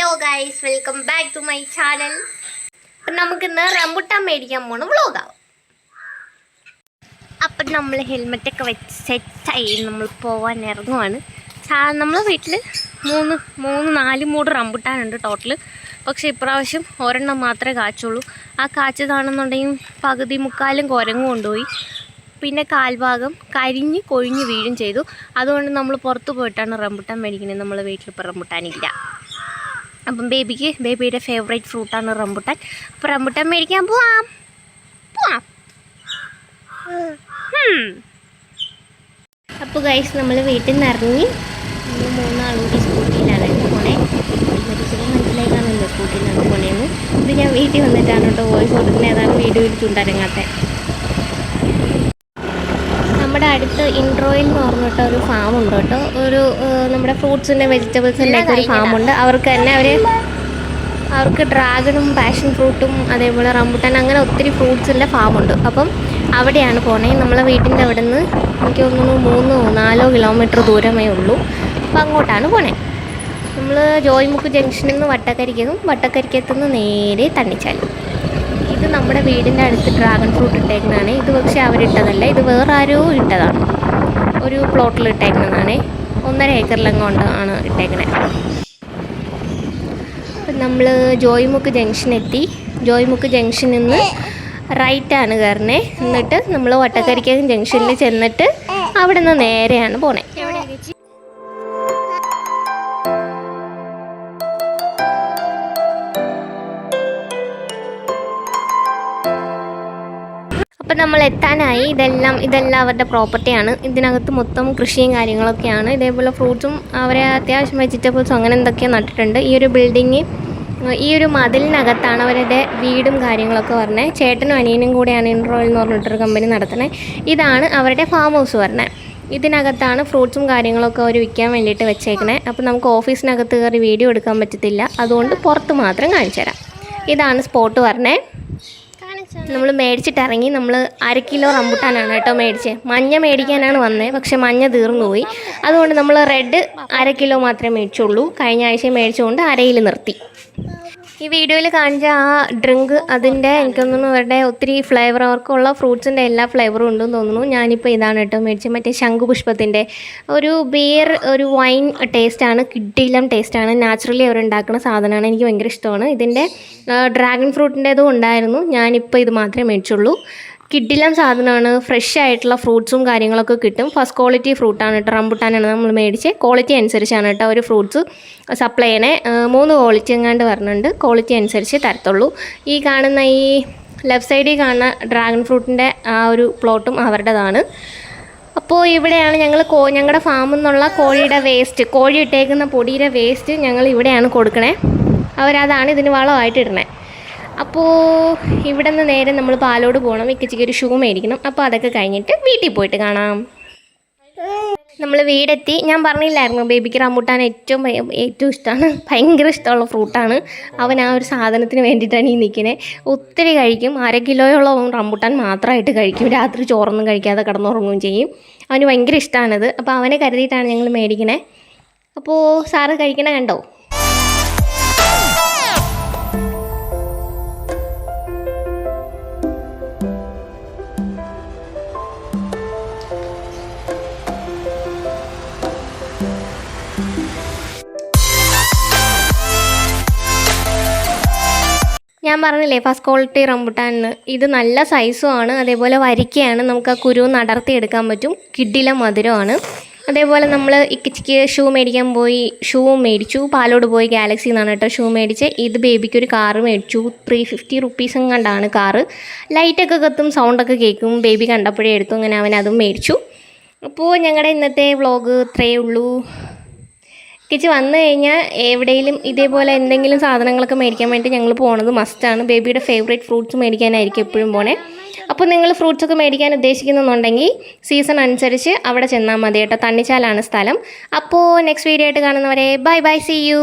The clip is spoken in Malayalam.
Hello guys, welcome back to my channel. അപ്പം നമുക്കിന്ന് റംബുട്ടാൻ മേടിക്കാൻ പോണ വ്ളോഗാവും. അപ്പം നമ്മൾ ഹെൽമെറ്റൊക്കെ വെച്ച് സെറ്റായി നമ്മൾ പോവാൻ ഇറങ്ങുവാണ്. നമ്മളെ വീട്ടിൽ നാല് മൂട് റംബുട്ടാനുണ്ട് ടോട്ടൽ. പക്ഷേ ഇപ്രാവശ്യം ഒരെണ്ണം മാത്രമേ കാച്ചുള്ളൂ. ആ കാച്ചതാണെന്നുണ്ടെങ്കിൽ പകുതി മുക്കാലും കുരങ്ങ് കൊണ്ടുപോയി. പിന്നെ കാൽഭാഗം കരിഞ്ഞ് കൊഴിഞ്ഞ് വീഴും ചെയ്തു. അതുകൊണ്ട് നമ്മൾ പുറത്ത് പോയിട്ടാണ് റംബുട്ടാൻ മേടിക്കുന്നത്. നമ്മളെ വീട്ടിലിപ്പോൾ റംബുട്ടാനില്ല. അപ്പം ബേബിയുടെ ഫേവറേറ്റ് ഫ്രൂട്ടാണ് റംബുട്ടാൻ. അപ്പോൾ റംബുട്ടാൻ മേടിക്കാൻ പോവാം. അപ്പോൾ ഗൈസ്, നമ്മൾ വീട്ടിൽ നിന്ന് ഇറങ്ങി മൂന്നാളും കൂടി സ്കൂട്ടിയിലാണ് പോണേ. മനസ്സിലായി കാണുമല്ലോ സ്കൂട്ടിയിലാണ് പോണേന്ന്. ഇത് ഞാൻ വീട്ടിൽ വന്നിട്ടാണ് കേട്ടോ വോയിസ് കൊടുക്കുന്നത്. ഏതാണ് വീഡിയോയിൽ ചുണ്ടരങ്ങാത്ത. നമ്മുടെ അടുത്ത് ഇൻട്രോയിൽ എന്ന് പറഞ്ഞിട്ട് ഒരു ഫാമുണ്ട് കേട്ടോ. ഒരു നമ്മുടെ ഫ്രൂട്ട്സിൻ്റെ വെജിറ്റബിൾസിൻ്റെ ഒക്കെ ഒരു ഫാമുണ്ട്. അവർക്ക് തന്നെ അവർക്ക് ഡ്രാഗണും പാഷൻ ഫ്രൂട്ടും അതേപോലെ റംബുട്ടാൻ അങ്ങനെ ഒത്തിരി ഫ്രൂട്ട്സിൻ്റെ ഫാമുണ്ട്. അപ്പം അവിടെയാണ് പോണേ. നമ്മളെ വീട്ടിൻ്റെ അവിടെ നിന്ന് എനിക്ക് തോന്നുന്നു 3-4 കിലോമീറ്റർ ദൂരമേ ഉള്ളൂ. അപ്പം അങ്ങോട്ടാണ് പോണേ. നമ്മൾ ജോയ്മുക്ക് ജംഗ്ഷനിൽ നിന്ന് വട്ടക്കരിക്കത്തുനിന്ന് നേരെ തണ്ണിച്ചാലും. ഇത് നമ്മുടെ വീടിൻ്റെ അടുത്ത് ഡ്രാഗൺ ഫ്രൂട്ട് ഇട്ടേക്കുന്നതാണ്. ഇത് പക്ഷേ അവരിട്ടതല്ല, ഇത് വേറെ ആരോ ഇട്ടതാണ്. ഒരു പ്ലോട്ടിൽ ഇട്ടേക്കുന്നതാണ്. 1.5 ഏക്കറിലെങ്ങോണ്ട് ആണ് ഇട്ടേക്കണേ. അപ്പം നമ്മൾ ജോയ്മുക്ക് ജംഗ്ഷൻ എത്തി. ജോയ്മുക്ക് ജംഗ്ഷനിൽ നിന്ന് റൈറ്റാണ് കയറണേ. എന്നിട്ട് നമ്മൾ വട്ടക്കരിക്ക ജംഗ്ഷനിൽ ചെന്നിട്ട് അവിടെ നിന്ന് നേരെയാണ് പോണേ. അപ്പം നമ്മൾ എത്താനായി. ഇതെല്ലാം അവരുടെ പ്രോപ്പർട്ടിയാണ്. ഇതിനകത്ത് മൊത്തം കൃഷിയും കാര്യങ്ങളൊക്കെയാണ്. ഇതേപോലെ ഫ്രൂട്ട്സും അവരെ അത്യാവശ്യം വെജിറ്റബിൾസും അങ്ങനെ എന്തൊക്കെയോ നട്ടിട്ടുണ്ട്. ഈ ഒരു ബിൽഡിങ്, ഈ ഒരു മതിലിനകത്താണ് അവരുടെ വീടും കാര്യങ്ങളൊക്കെ പറഞ്ഞത്. ചേട്ടനും അനിയനും കൂടെയാണ് ഇൻട്രോയിൽ എന്ന് പറഞ്ഞിട്ടൊരു കമ്പനി നടത്തണേ. ഇതാണ് അവരുടെ ഫാം ഹൗസ് പറഞ്ഞത്. ഇതിനകത്താണ് ഫ്രൂട്ട്സും കാര്യങ്ങളൊക്കെ അവർ വിൽക്കാൻ വേണ്ടിയിട്ട് വെച്ചേക്കണേ. അപ്പോൾ നമുക്ക് ഓഫീസിനകത്ത് കയറി വീഡിയോ എടുക്കാൻ പറ്റത്തില്ല. അതുകൊണ്ട് പുറത്ത് മാത്രം കാണിച്ചു തരാം. ഇതാണ് സ്പോട്ട് പറഞ്ഞേ. നമ്മൾ മേടിച്ചിട്ടിറങ്ങി. നമ്മൾ 1/2 കിലോ റംബുട്ടാനാണ് കേട്ടോ മേടിച്ചത്. മഞ്ഞ മേടിക്കാനാണ് വന്നത്, പക്ഷേ മഞ്ഞ തീർന്നു പോയി. അതുകൊണ്ട് നമ്മൾ റെഡ് 1/2 കിലോ മാത്രമേ മേടിച്ചുള്ളൂ. കഴിഞ്ഞ ആഴ്ച മേടിച്ചുകൊണ്ട് അരയിൽ നിർത്തി. ഈ വീഡിയോയിൽ കാണിച്ച ആ ഡ്രിങ്ക്, അതിൻ്റെ എനിക്കൊന്നും അവരുടെ ഒത്തിരി ഫ്ലേവർ, അവർക്കുള്ള ഫ്രൂട്ട്സിൻ്റെ എല്ലാ ഫ്ലേവറും ഉണ്ടെന്ന് തോന്നുന്നു. ഞാനിപ്പോൾ ഇതാണ് കേട്ടോ മേടിച്ചത്. മറ്റേ ശംഖുപുഷ്പത്തിൻ്റെ ഒരു ബിയർ, ഒരു വൈൻ ടേസ്റ്റാണ്. കിഡിലം ടേസ്റ്റാണ്. നാച്ചുറലി അവരുണ്ടാക്കുന്ന സാധനമാണ്. എനിക്ക് ഭയങ്കര ഇഷ്ടമാണ്. ഇതിൻ്റെ ഡ്രാഗൺ ഫ്രൂട്ടിൻ്റെതും ഉണ്ടായിരുന്നു. ഞാനിപ്പോൾ ഇത് മാത്രമേ മേടിച്ചുള്ളൂ. കിഡിലം സാധനമാണ്. ഫ്രഷ് ആയിട്ടുള്ള ഫ്രൂട്ട്സും കാര്യങ്ങളൊക്കെ കിട്ടും. ഫസ്റ്റ് ക്വാളിറ്റി ഫ്രൂട്ടാണ് കേട്ടോ. റംബുട്ടാനാണ് നമ്മൾ മേടിച്ചത്. ക്വാളിറ്റി അനുസരിച്ചാണ് കേട്ടോ ഒരു ഫ്രൂട്ട്സ് സപ്ലൈ ചെയ്യണേ. 3 ക്വാളിറ്റി എങ്ങാണ്ട് പറഞ്ഞിട്ടുണ്ട്. ക്വാളിറ്റി അനുസരിച്ച് തരത്തുള്ളൂ. ഈ കാണുന്ന ഈ ലെഫ്റ്റ് സൈഡിൽ കാണുന്ന ഡ്രാഗൺ ഫ്രൂട്ടിൻ്റെ ആ ഒരു പ്ലോട്ടും അവരുടേതാണ്. അപ്പോൾ ഇവിടെയാണ് ഞങ്ങളുടെ ഫാമിൽ നിന്നുള്ള കോഴിയുടെ വേസ്റ്റ്, കോഴി ഇട്ടേക്കുന്ന പൊടിയുടെ വേസ്റ്റ് ഞങ്ങൾ ഇവിടെയാണ് കൊടുക്കണേ. അവരതാണ് ഇതിന് വളമായിട്ട് ഇടണേ. അപ്പോൾ ഇവിടെ നിന്ന് നേരെ നമ്മൾ പാലോട് പോകണം. ഇക്കച്ചിക്ക് ഒരു ഷൂ മേടിക്കണം. അപ്പോൾ അതൊക്കെ കഴിഞ്ഞിട്ട് വീട്ടിൽ പോയിട്ട് കാണാം. നമ്മൾ വീടെത്തി. ഞാൻ പറഞ്ഞില്ലായിരുന്നു ബേബിക്ക് റംബുട്ടാൻ ഏറ്റവും ഇഷ്ടമാണ്. ഭയങ്കര ഇഷ്ടമുള്ള ഫ്രൂട്ടാണ്. അവൻ ആ ഒരു സാധനത്തിന് വേണ്ടിയിട്ടാണ് ഈ നിൽക്കുന്നത്. ഒത്തിരി കഴിക്കും. 1/2 കിലോയോളം റംബുട്ടാൻ മാത്രമായിട്ട് കഴിക്കും. രാത്രി ചോറൊന്നും കഴിക്കാതെ കിടന്നുറങ്ങുകയും ചെയ്യും. അവന് ഭയങ്കര ഇഷ്ടമാണിത്. അപ്പോൾ അവനെ കരുതിയിട്ടാണ് ഞങ്ങൾ മേടിക്കണേ. അപ്പോൾ സാറ് കഴിക്കണ കണ്ടോ? ഞാൻ പറഞ്ഞില്ലേ ഫസ്റ്റ് ക്വാളിറ്റി റംബുട്ടാൻ. ഇത് നല്ല സൈസുമാണ്. അതേപോലെ വരിക്കയാണ്. നമുക്ക് ആ കുരു നടർത്തി എടുക്കാൻ പറ്റും. കിഡില മധുരമാണ്. അതേപോലെ നമ്മൾ ഇക്കച്ചിക്ക് ഷൂ മേടിക്കാൻ പോയി. ഷൂവും മേടിച്ചു. പാലോട് പോയി ഗാലക്സി എന്നാണ് കേട്ടോ ഷൂ മേടിച്ച്. ഇത് ബേബിക്ക് ഒരു കാറ് മേടിച്ചു. 350 റുപ്പീസ് എങ്ങാണ്ടാണ് കാറ്. ലൈറ്റൊക്കെ കത്തും, സൗണ്ടൊക്കെ കേൾക്കും. ബേബി കണ്ടപ്പോഴേ എടുത്തു. അങ്ങനെ അവൻ അതും മേടിച്ചു. അപ്പോൾ ഞങ്ങളുടെ ഇന്നത്തെ വ്ളോഗ് ഇത്രയേ ഉള്ളൂ. കിച്ച് വന്നു കഴിഞ്ഞാൽ എവിടെയെങ്കിലും ഇതേപോലെ എന്തെങ്കിലും സാധനങ്ങളൊക്കെ മേടിക്കാൻ വേണ്ടി ഞങ്ങൾ പോണത് മസ്റ്റാണ്. ബേബിയുടെ ഫേവറേറ്റ് ഫ്രൂട്ട്സ് മേടിക്കാനായിരിക്കും എപ്പോഴും പോണേ. അപ്പോൾ നിങ്ങൾ ഫ്രൂട്ട്സൊക്കെ മേടിക്കാൻ ഉദ്ദേശിക്കുന്നുണ്ടെങ്കിൽ സീസൺ അനുസരിച്ച് അവിടെ ചെന്നാൽ മതി കേട്ടോ. തണ്ണിച്ചാലാണ് സ്ഥലം. അപ്പോൾ നെക്സ്റ്റ് വീഡിയോ ആയിട്ട് കാണുന്നവരെ ബൈ ബൈ, സീ യു.